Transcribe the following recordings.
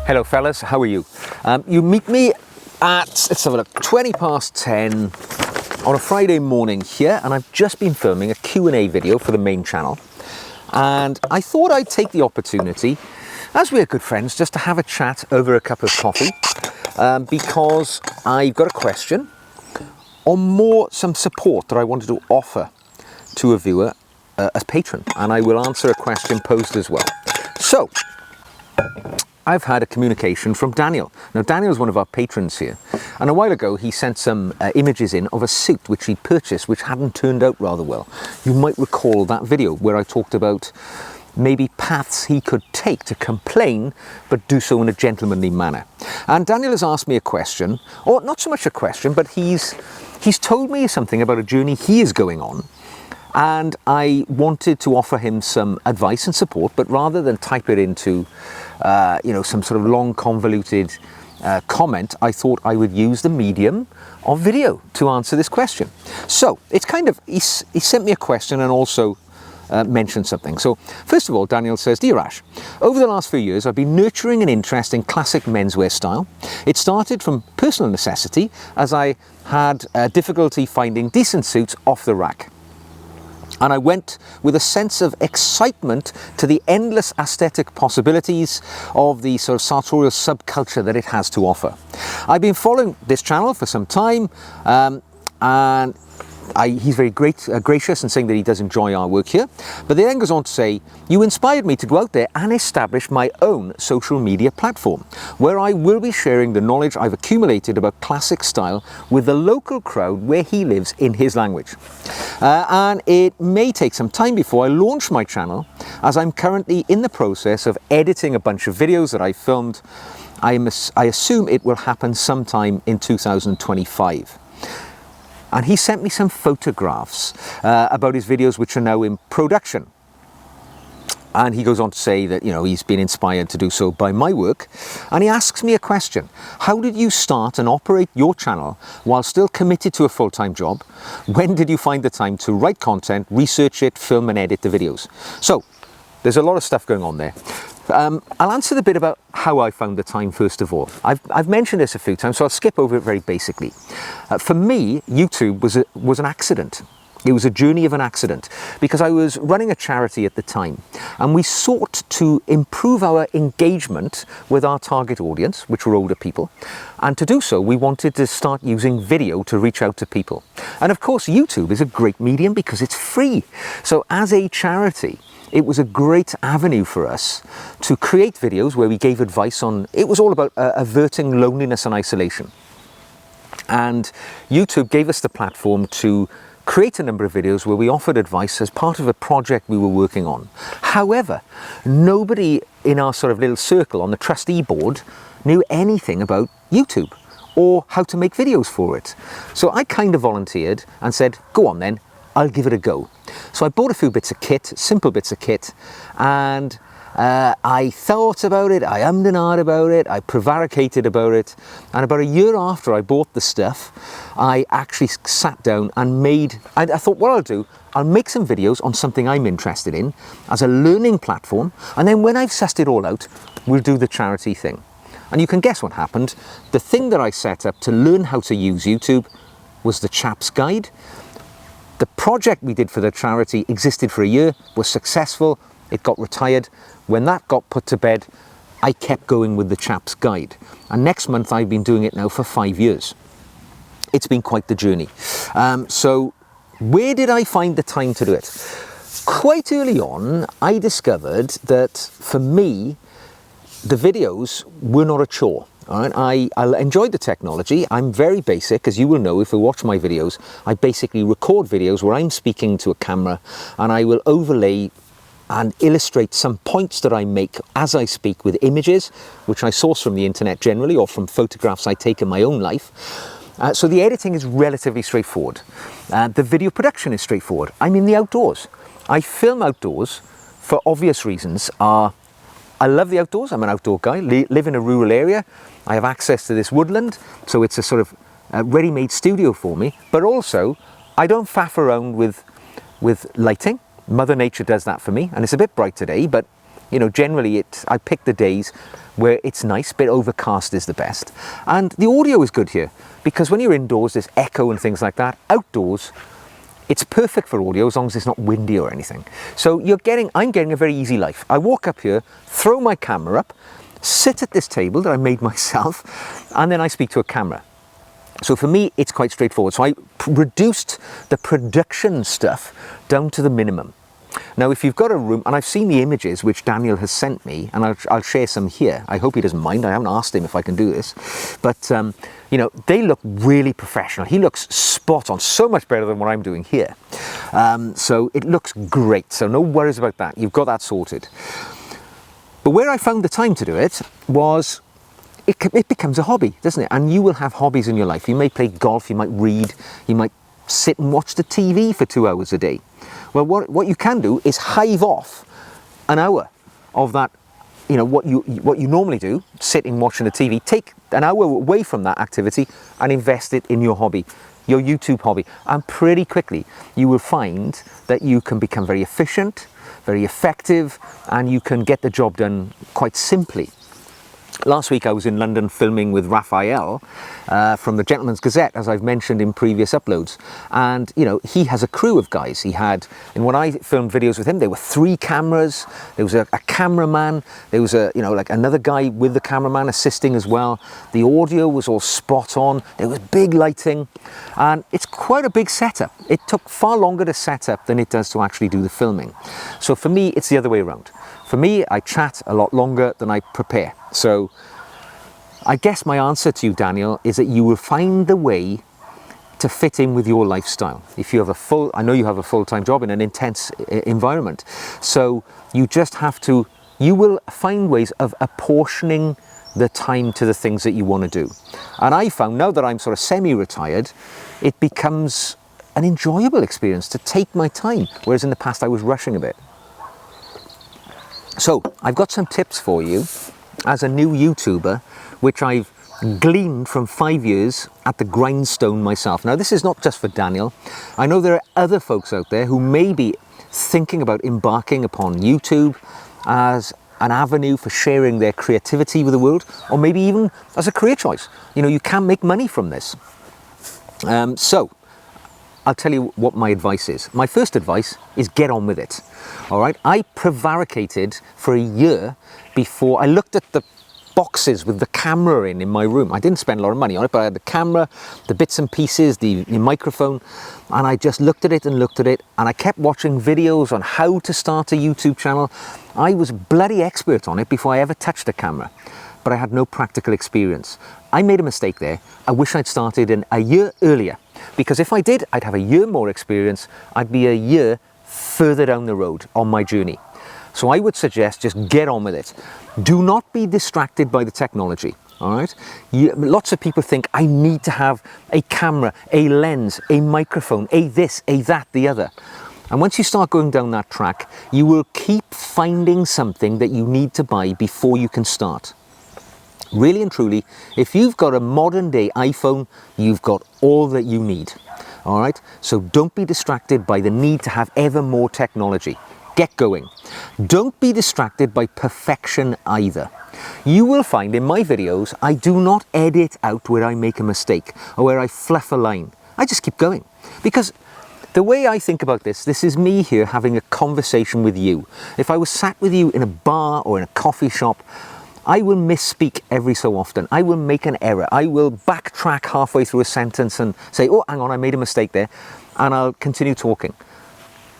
Hello fellas, how are you? You meet me at, let's have a look, 20 past 10 on a Friday morning here, and I've just been filming a Q&A video for the main channel. And I thought I'd take the opportunity, as we're good friends, just to have a chat over a cup of coffee, because I've got a question or some support that I wanted to offer to a viewer as patron, and I will answer a question posed as well. So, I've had a communication from Daniel. Now, Daniel is one of our patrons here, and a while ago he sent some images in of a suit which he purchased which hadn't turned out rather well. You might recall that video where I talked about maybe paths he could take to complain, but do so in a gentlemanly manner. And Daniel has asked me a question, or not so much a question, but he's told me something about a journey he is going on. And I wanted to offer him some advice and support, but rather than type it into, some sort of long convoluted comment, I thought I would use the medium of video to answer this question. So it's kind of, he sent me a question and also mentioned something. So first of all, Daniel says, "Dear Ash, over the last few years, I've been nurturing an interest in classic menswear style. It started from personal necessity as I had difficulty finding decent suits off the rack. And I went with a sense of excitement to the endless aesthetic possibilities of the sort of sartorial subculture that it has to offer. I've been following this channel for some time, and he's very gracious in saying that he does enjoy our work here. But then goes on to say, "You inspired me to go out there and establish my own social media platform, where I will be sharing the knowledge I've accumulated about classic style with the local crowd where he lives in his language. And it may take some time before I launch my channel, as I'm currently in the process of editing a bunch of videos that I filmed. I assume it will happen sometime in 2025. And he sent me some photographs about his videos which are now in production. And he goes on to say that, he's been inspired to do so by my work. And he asks me a question. How did you start and operate your channel while still committed to a full-time job? When did you find the time to write content, research it, film and edit the videos?" So there's a lot of stuff going on there. I'll answer the bit about how I found the time first of all. I've mentioned this a few times, so I'll skip over it very basically. For me, YouTube was an accident. It was a journey of an accident because I was running a charity at the time, and we sought to improve our engagement with our target audience, which were older people. And to do so, we wanted to start using video to reach out to people. And of course, YouTube is a great medium because it's free. So as a charity, it was a great avenue for us to create videos where we gave advice on, it was all about averting loneliness and isolation. And YouTube gave us the platform to create a number of videos where we offered advice as part of a project we were working on. However, nobody in our sort of little circle on the trustee board knew anything about YouTube or how to make videos for it. So I kind of volunteered and said, "Go on then, I'll give it a go." So I bought a few bits of kit, simple bits of kit, and I thought about it, I ummed and ahed about it, I prevaricated about it, and about a year after I bought the stuff, I actually sat down and I thought, what I'll do, I'll make some videos on something I'm interested in as a learning platform, and then when I've sussed it all out, we'll do the charity thing. And you can guess what happened. The thing that I set up to learn how to use YouTube was the Chap's Guide. The project we did for the charity existed for a year, was successful, it got retired. When that got put to bed, I kept going with the Chap's Guide. And next month I've been doing it now for 5 years. It's been quite the journey. So where did I find the time to do it? Quite early on, I discovered that for me, the videos were not a chore. All right, I enjoyed the technology. I'm very basic, as you will know if you watch my videos. I basically record videos where I'm speaking to a camera, and I will overlay and illustrate some points that I make as I speak with images, which I source from the internet generally, or from photographs I take in my own life. So the editing is relatively straightforward. The video production is straightforward. I'm in the outdoors. I film outdoors for obvious reasons. I love the outdoors. I'm an outdoor guy, live in a rural area. I have access to this woodland, so it's a sort of ready-made studio for me. But also, I don't faff around with lighting. Mother Nature does that for me, and it's a bit bright today, but You know, generally I pick the days where it's nice, but overcast is the best. And the audio is good here, because when you're indoors, there's echo and things like that. Outdoors, it's perfect for audio as long as it's not windy or anything. So I'm getting a very easy life. I walk up here, throw my camera up, sit at this table that I made myself, and then I speak to a camera. So for me, it's quite straightforward. So I reduced the production stuff down to the minimum. Now, if you've got a room, and I've seen the images which Daniel has sent me, and I'll share some here. I hope he doesn't mind. I haven't asked him if I can do this. But, you know, they look really professional. He looks spot on, so much better than what I'm doing here. So it looks great. So no worries about that. You've got that sorted. But where I found the time to do it was, it becomes a hobby, doesn't it? And you will have hobbies in your life. You may play golf, you might read, you might sit and watch the TV for 2 hours a day. Well, what you can do is hive off an hour of that, you know, what you normally do, sitting watching the TV. Take an hour away from that activity and invest it in your hobby, your YouTube hobby. And pretty quickly, you will find that you can become very efficient, very effective, and you can get the job done quite simply. Last week I was in London filming with Raphael from the Gentleman's Gazette, as I've mentioned in previous uploads. And, you know, he has a crew of guys. He had, and when I filmed videos with him, there were 3 cameras. There was a cameraman. There was like another guy with the cameraman assisting as well. The audio was all spot on. There was big lighting. And it's quite a big setup. It took far longer to set up than it does to actually do the filming. So for me, it's the other way around. For me, I chat a lot longer than I prepare. So I guess my answer to you, Daniel, is that you will find the way to fit in with your lifestyle. If you have I know you have a full-time job in an intense environment. So you just have to, you will find ways of apportioning the time to the things that you want to do. And I found, now that I'm sort of semi-retired, it becomes an enjoyable experience to take my time, whereas in the past I was rushing a bit. So I've got some tips for you as a new YouTuber, which I've gleaned from 5 years at the grindstone myself. Now, this is not just for Daniel. I know there are other folks out there who may be thinking about embarking upon YouTube as an avenue for sharing their creativity with the world, or maybe even as a career choice. You know, you can make money from this. So I'll tell you what my advice is. My first advice is get on with it. All right, I prevaricated for a year before I looked at the boxes with the camera in my room. I didn't spend a lot of money on it, but I had the camera, the bits and pieces, the microphone, and I just looked at it, and I kept watching videos on how to start a YouTube channel. I was bloody expert on it before I ever touched a camera, but I had no practical experience. I made a mistake there. I wish I'd started in a year earlier, because if I did, I'd have a year more experience. I'd be a year further down the road on my journey. So I would suggest just get on with it. Do not be distracted by the technology, all right? Lots of people think I need to have a camera, a lens, a microphone, a this, a that, the other. And once you start going down that track, you will keep finding something that you need to buy before you can start. Really and truly, if you've got a modern day iPhone, you've got all that you need. All right? So don't be distracted by the need to have ever more technology. Get going. Don't be distracted by perfection either. You will find in my videos, I do not edit out where I make a mistake or where I fluff a line. I just keep going. Because the way I think about this is me here having a conversation with you. If I was sat with you in a bar or in a coffee shop, I will misspeak every so often. I will make an error. I will backtrack halfway through a sentence and say, oh, hang on, I made a mistake there. And I'll continue talking.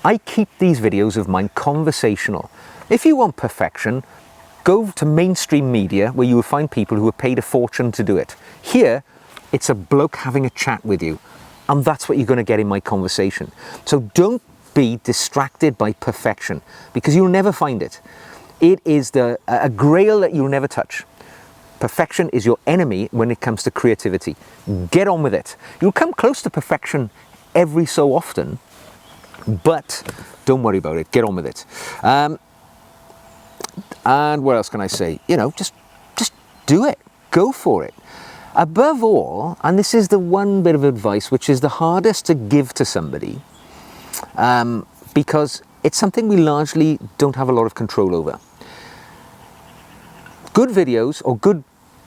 I keep these videos of mine conversational. If you want perfection, go to mainstream media where you will find people who are paid a fortune to do it. Here, it's a bloke having a chat with you. And that's what you're going to get in my conversation. So don't be distracted by perfection, because you'll never find it. It is a grail that you'll never touch. Perfection is your enemy when it comes to creativity. Get on with it. You'll come close to perfection every so often, but don't worry about it. Get on with it. And what else can I say? You know, just do it. Go for it. Above all, and this is the one bit of advice which is the hardest to give to somebody, because it's something we largely don't have a lot of control over. Good videos or good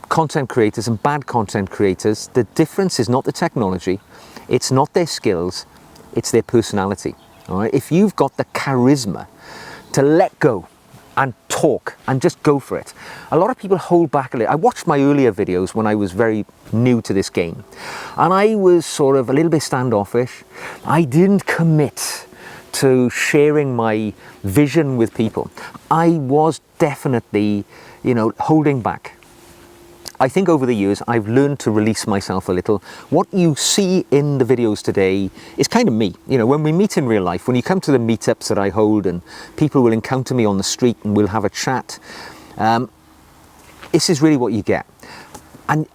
content creators and bad content creators, the difference is not the technology, it's not their skills, it's their personality. All right? If you've got the charisma to let go and talk and just go for it. A lot of people hold back a little. I watched my earlier videos when I was very new to this game, and I was sort of a little bit standoffish. I didn't commit to sharing my vision with people. I was definitely, holding back. I think over the years I've learned to release myself a little. What you see in the videos today is kind of me. When we meet in real life, when you come to the meetups that I hold and people will encounter me on the street and we'll have a chat, this is really what you get. And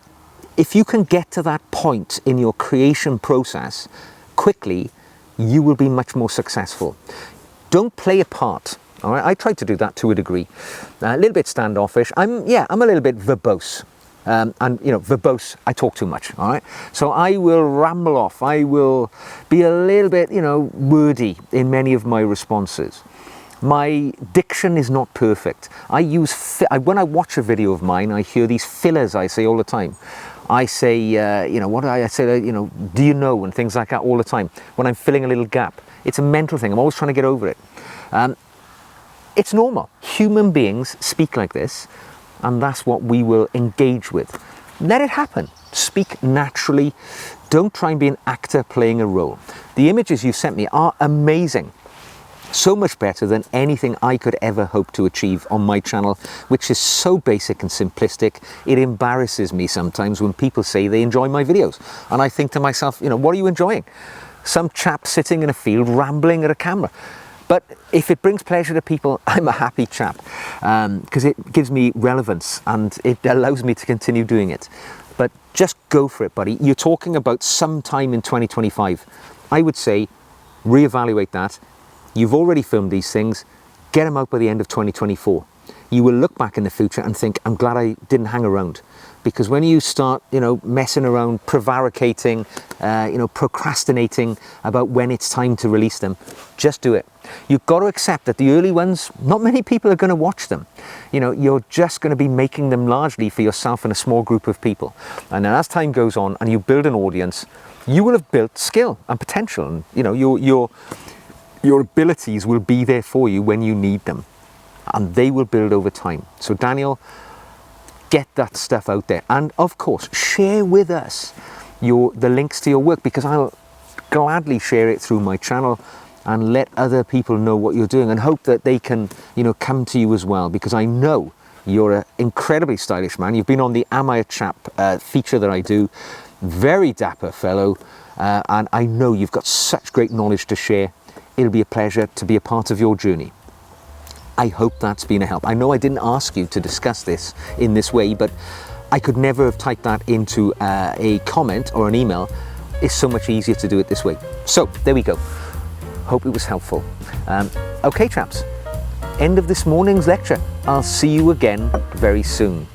if you can get to that point in your creation process quickly, you will be much more successful. Don't play a part. All right? I tried to do that to a degree. A little bit standoffish. I'm a little bit verbose. Verbose, I talk too much, all right? So I will ramble off. I will be a little bit, wordy in many of my responses. My diction is not perfect. When I watch a video of mine, I hear these fillers I say all the time. I say, do you know, and things like that all the time. When I'm filling a little gap, it's a mental thing. I'm always trying to get over it. It's normal. Human beings speak like this. And that's what we will engage with. Let it happen. Speak naturally. Don't try and be an actor playing a role. The images you've sent me are amazing. So much better than anything I could ever hope to achieve on my channel, which is so basic and simplistic. It embarrasses me sometimes when people say they enjoy my videos. And I think to myself, what are you enjoying? Some chap sitting in a field rambling at a camera. But if it brings pleasure to people, I'm a happy chap, because it gives me relevance and it allows me to continue doing it. But just go for it, buddy. You're talking about sometime in 2025. I would say reevaluate that. You've already filmed these things. Get them out by the end of 2024. You will look back in the future and think, I'm glad I didn't hang around. Because when you start, messing around, prevaricating, procrastinating about when it's time to release them, just do it. You've got to accept that the early ones, not many people are going to watch them. You're just going to be making them largely for yourself and a small group of people. And then as time goes on and you build an audience, you will have built skill and potential. And, your abilities will be there for you when you need them. And they will build over time. So Daniel, get that stuff out there, and of course share with us the links to your work, because I'll gladly share it through my channel and let other people know what you're doing, and hope that they can come to you as well, because I know you're an incredibly stylish man. You've been on the Am I a Chap feature that I do. Very dapper fellow, and I know you've got such great knowledge to share. It'll be a pleasure to be a part of your journey. I hope that's been a help. I know I didn't ask you to discuss this in this way, but I could never have typed that into a comment or an email. It's so much easier to do it this way. So there we go. Hope it was helpful. Okay, chaps, end of this morning's lecture. I'll see you again very soon.